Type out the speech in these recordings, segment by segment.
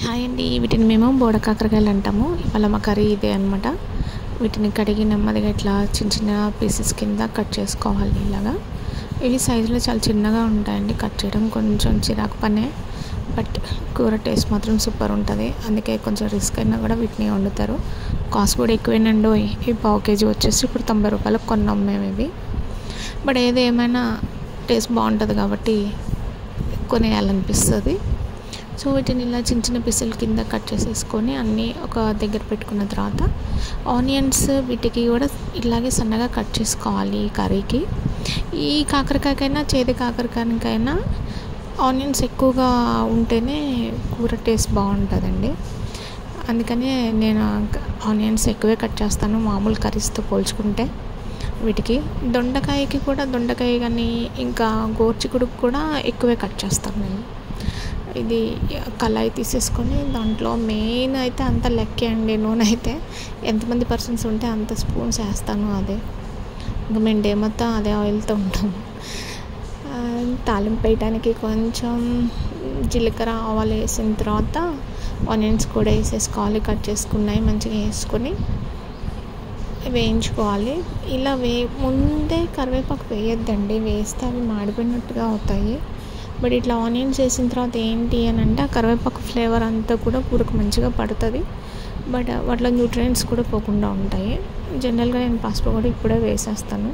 Hi అండి. వీటిని మేము బోడ కాకరకాయలు అంటాము. ఇవాళ మా కర్రీ ఇదే అనమాట. వీటిని కడిగి నెమ్మదిగా ఇట్లా చిన్న చిన్న పీసెస్ కింద కట్ చేసుకోవాలి. ఇలాగా ఇవి సైజులో చాలా చిన్నగా ఉంటాయండి. కట్ చేయడం కొంచెం చిరాకు పనే, బట్ కూర టేస్ట్ మాత్రం సూపర్ ఉంటుంది. అందుకే కొంచెం రిస్క్ అయినా కూడా వీటిని వండుతారు. కాస్ట్ కూడా ఎక్కువేనండి. ఈ పావు కేజీ వచ్చేసి ఇప్పుడు 90 రూపాయలకు కొన్నాం మేము ఇవి. బట్ ఏది ఏమైనా టేస్ట్ బాగుంటుంది కాబట్టి కొనేయాలనిపిస్తుంది. సో వీటిని ఇలా చిన్న చిన్న పీసుల కింద కట్ చేసేసుకొని అన్నీ ఒక దగ్గర పెట్టుకున్న తర్వాత ఆనియన్స్ వీటికి కూడా ఇలాగే సన్నగా కట్ చేసుకోవాలి. ఈ కర్రీకి ఈ కాకరకాయకైనా చేదు కాకరకాయకైనా ఆనియన్స్ ఎక్కువగా ఉంటేనే కూర టేస్ట్ బాగుంటుందండి. అందుకని నేను ఆనియన్స్ ఎక్కువే కట్ చేస్తాను మామూలు కర్రీస్తో పోల్చుకుంటే. వీటికి దొండకాయ కానీ ఇంకా గోర్చికుడుకు కూడా ఎక్కువే కట్ చేస్తాను నేను. ఇది కళాయి తీసేసుకొని దాంట్లో మెయిన్ అయితే అంత లెక్కే అండి. నూనె అయితే ఎంతమంది పర్సన్స్ ఉంటే అంత స్పూన్స్ వేస్తాను. అదే ఇంకా మేము డే మొత్తం అదే ఆయిల్తో ఉంటాము. తాలింపు వేయడానికి కొంచెం జీలకర్ర ఆవాలు వేసిన తర్వాత ఆనియన్స్ కూడా వేసేసుకోవాలి. కట్ చేసుకున్నాయి మంచిగా వేసుకొని వేయించుకోవాలి. ఇలా ముందే కరివేపాకు వేయొద్దండి. వేస్తే అవి మాడిపోయినట్టుగా అవుతాయి. బట్ ఇట్లా ఆనియన్స్ వేసిన తర్వాత ఏంటి అని అంటే ఆ కరివేపాకు ఫ్లేవర్ అంతా కూడా కూరకు మంచిగా పడుతుంది. బట్ వాటిలో న్యూట్రియంట్స్ కూడా పోకుండా ఉంటాయి. జనరల్గా నేను పసుపు కూడా ఇప్పుడే వేసేస్తాను.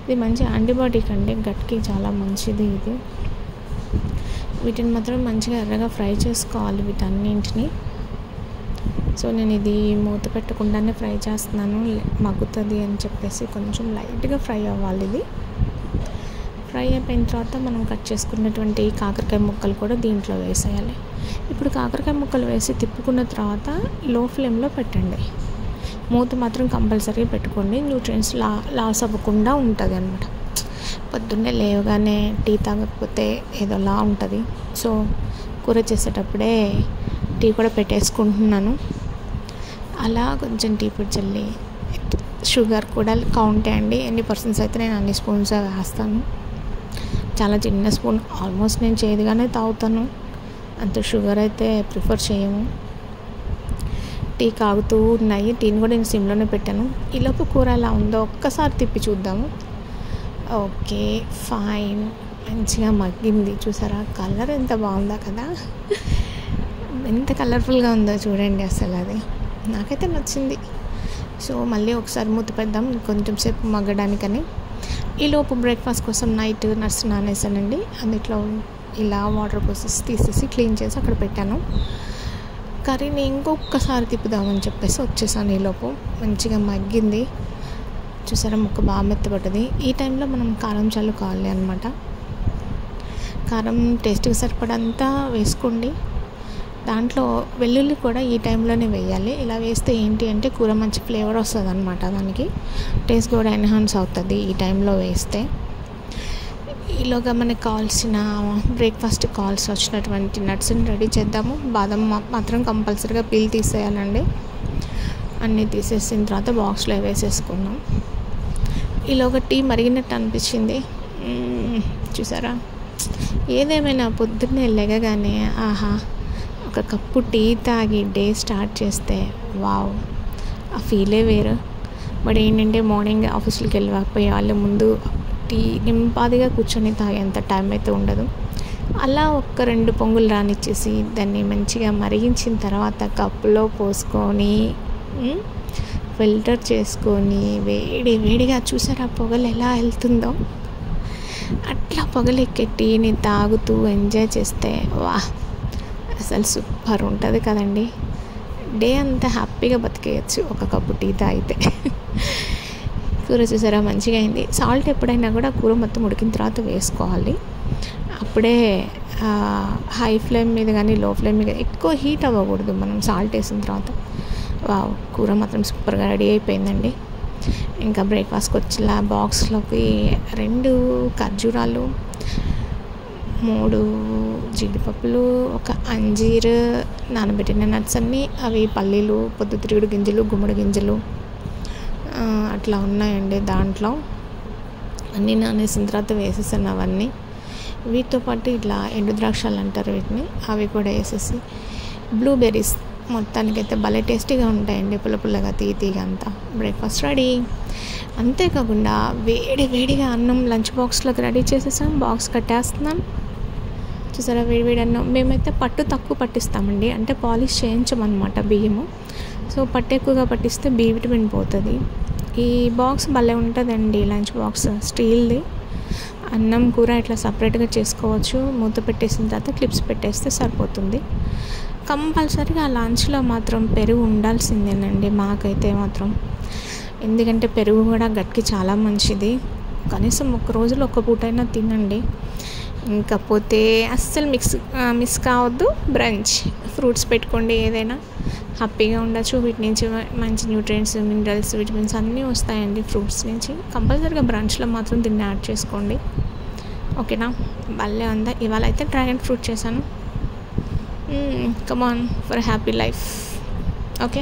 ఇది మంచి యాంటీబయాటిక్ అండి, గట్కి చాలా మంచిది ఇది. వీటిని మాత్రం మంచిగా ఎర్రగా ఫ్రై చేసుకోవాలి వీటన్నింటిని. సో నేను ఇది మూత పెట్టకుండానే ఫ్రై చేస్తున్నాను, మగ్గుతుంది అని చెప్పేసి. కొంచెం లైట్గా ఫ్రై అవ్వాలి. ఇది ఫ్రై అయిపోయిన తర్వాత మనం కట్ చేసుకున్నటువంటి కాకరకాయ ముక్కలు కూడా దీంట్లో వేసేయాలి. ఇప్పుడు కాకరకాయ ముక్కలు వేసి తిప్పుకున్న తర్వాత లో ఫ్లేమ్లో పెట్టండి. మూత మాత్రం కంపల్సరీ పెట్టుకోండి. న్యూట్రియంట్స్ లాస్ అవ్వకుండా ఉంటుంది అన్నమాట. పొద్దున్నే లేవగానే టీ తాగకపోతే ఏదోలా ఉంటుంది. సో కూర చేసేటప్పుడే టీ కూడా పెట్టేసుకుంటున్నాను. అలా కొంచెం టీ పొడి చల్లి, షుగర్ కూడా కౌంటే అండి. ఎన్ని పర్సెంట్స్ అయితే నేను అన్ని స్పూన్స్ వేస్తాను. చాలా చిన్న స్పూన్, ఆల్మోస్ట్ నేను చేదుగానే తాగుతాను. అంత షుగర్ అయితే ప్రిఫర్ చేయము. టీ కాగుతూ ఉన్నాయి. టీని కూడా నేను సిమ్లోనే పెట్టాను. ఈలోపు కూర ఎలా ఉందో ఒక్కసారి తిప్పి చూద్దాము. ఓకే, ఫైన్, మంచిగా మగ్గింది. చూసారా కలర్ ఎంత బాగుందా కదా, ఎంత కలర్ఫుల్గా ఉందో చూడండి. అసలు అది నాకైతే నచ్చింది. సో మళ్ళీ ఒకసారి మూత పెడదాం కొంచెం సేపు మగ్గడానికని. ఈలోపు బ్రేక్ఫాస్ట్ కోసం నైట్ నట్స్ నానేసానండి. అందులో ఇలా వాటర్ పోసేసి తీసేసి క్లీన్ చేసి అక్కడ పెట్టాను. కర్రీని ఇంకొకసారి తిప్పుదామని చెప్పేసి వచ్చేసాను. ఈలోపు మంచిగా మగ్గింది. చూసారా ముక్క బాగా మెత్తబడ్డది. ఈ టైంలో మనం కారం చల్లుకోవాలి అనమాట. కారం టేస్ట్కి సరిపడంతా వేసుకోండి. దాంట్లో వెల్లుల్లి కూడా ఈ టైంలోనే వేయాలి. ఇలా వేస్తే ఏంటి అంటే కూర మంచి ఫ్లేవర్ వస్తుంది అనమాట. దానికి టేస్ట్ కూడా ఎన్హాన్స్ అవుతుంది ఈ టైంలో వేస్తే. ఈలోగా మనకు కావాల్సిన బ్రేక్ఫాస్ట్ కావాల్సి వచ్చినటువంటి నట్స్ని రెడీ చేద్దాము. బాదం మాత్రం కంపల్సరీగా పీల్ తీసేయాలండి. అన్నీ తీసేసిన తర్వాత బాక్స్లో వేసేసుకున్నాం. ఈలోగా టీ మరిగినట్టు అనిపించింది. చూసారా, ఏదేమైనా పొద్దున్నే లెగగానే ఆహా ఒక కప్పు టీ తాగి డే స్టార్ట్ చేస్తే వావ్, ఆ ఫీలే వేరు. బట్ ఏంటంటే మార్నింగ్ ఆఫీస్కి వెళ్ళిపోయే వాళ్ళు ముందు టీ నింపాదిగా కూర్చొని తాగేంత టైం అయితే ఉండదు. అలా ఒక్క 2 పొంగులు రానిచ్చేసి దాన్ని మంచిగా మరిగించిన తర్వాత కప్పులో పోసుకొని ఫిల్టర్ చేసుకొని వేడిగా చూసారా పొగలు ఎలా వెళ్తుందో. అట్లా పొగలు ఎక్కే టీని తాగుతూ ఎంజాయ్ చేస్తే వా, అసలు సూపర్ ఉంటుంది కదండి. డే అంతా హ్యాపీగా బతికేయచ్చు ఒక కప్పు టీ తాగితే. కూర చూసారా మంచిగా అయింది. సాల్ట్ ఎప్పుడైనా కూడా కూర మొత్తం ఉడికిన తర్వాత వేసుకోవాలి. అప్పుడే హై ఫ్లేమ్ మీద కానీ లో ఫ్లేమ్ మీద ఎక్కువ హీట్ అవ్వకూడదు మనం సాల్ట్ వేసిన తర్వాత. వావ్, కూర మాత్రం సూపర్గా రెడీ అయిపోయిందండి. ఇంకా బ్రేక్ఫాస్ట్కి వచ్చేలా బాక్స్లోకి 2 ఖర్జూరాలు, 3 జీడిపప్పులు, ఒక అంజీర్, నానబెట్టిన నట్స్ అన్నీ, అవి పల్లీలు, పొద్దుతిరుగుడు గింజలు, గుమ్మడి గింజలు అట్లా ఉన్నాయండి. దాంట్లో అన్నీ నానేసిన తర్వాత వేసేసాను అవన్నీ. వీటితో పాటు ఇట్లా ఎండు ద్రాక్షలు అంటారు వీటిని, అవి కూడా వేసేసి బ్లూబెర్రీస్ మొత్తానికైతే భలే టేస్టీగా ఉంటాయండి, పుల్లగా తీయగా అంతా. Breakfast ready. అంతేకాకుండా వేడిగా అన్నం లంచ్ బాక్స్లోకి రెడీ చేసేసాం, బాక్స్ కట్టేస్తున్నాం. చూసారా వేడి అన్నం. మేమైతే పట్టు తక్కువ పట్టిస్తామండి, అంటే పాలిష్ చేయించమన్నమాట బియ్యము. సో పట్టు ఎక్కువగా పట్టిస్తే బి విటమిన్ పోతుంది. ఈ బాక్స్ భలే ఉంటుందండి, లంచ్ బాక్స్ స్టీల్ది. అన్నం కూర ఇట్లా సపరేట్గా చేసుకోవచ్చు. మూత పెట్టేసిన తర్వాత క్లిప్స్ పెట్టేస్తే సరిపోతుంది. కంపల్సరీగా లంచ్లో మాత్రం పెరుగు ఉండాల్సిందేనండి మాకైతే మాత్రం. ఎందుకంటే పెరుగు కూడా గట్టికి చాలా మంచిది. కనీసం ఒక రోజులో ఒక్క పూటైనా తినండి. ఇంకపోతే అస్సలు మిస్ కావద్దు బ్రంచ్. ఫ్రూట్స్ పెట్టుకోండి, ఏదైనా హ్యాపీగా ఉండొచ్చు. వీటి నుంచి మంచి న్యూట్రియంట్స్, మినరల్స్, విటమిన్స్ అన్నీ వస్తాయండి ఫ్రూట్స్ నుంచి. కంపల్సరీగా బ్రంచ్లో మాత్రం దీన్ని యాడ్ చేసుకోండి, ఓకేనా? భలే ఉందా. ఇవాళ అయితే డ్రాగన్ ఫ్రూట్ చేశాను. Come on for happy life, okay.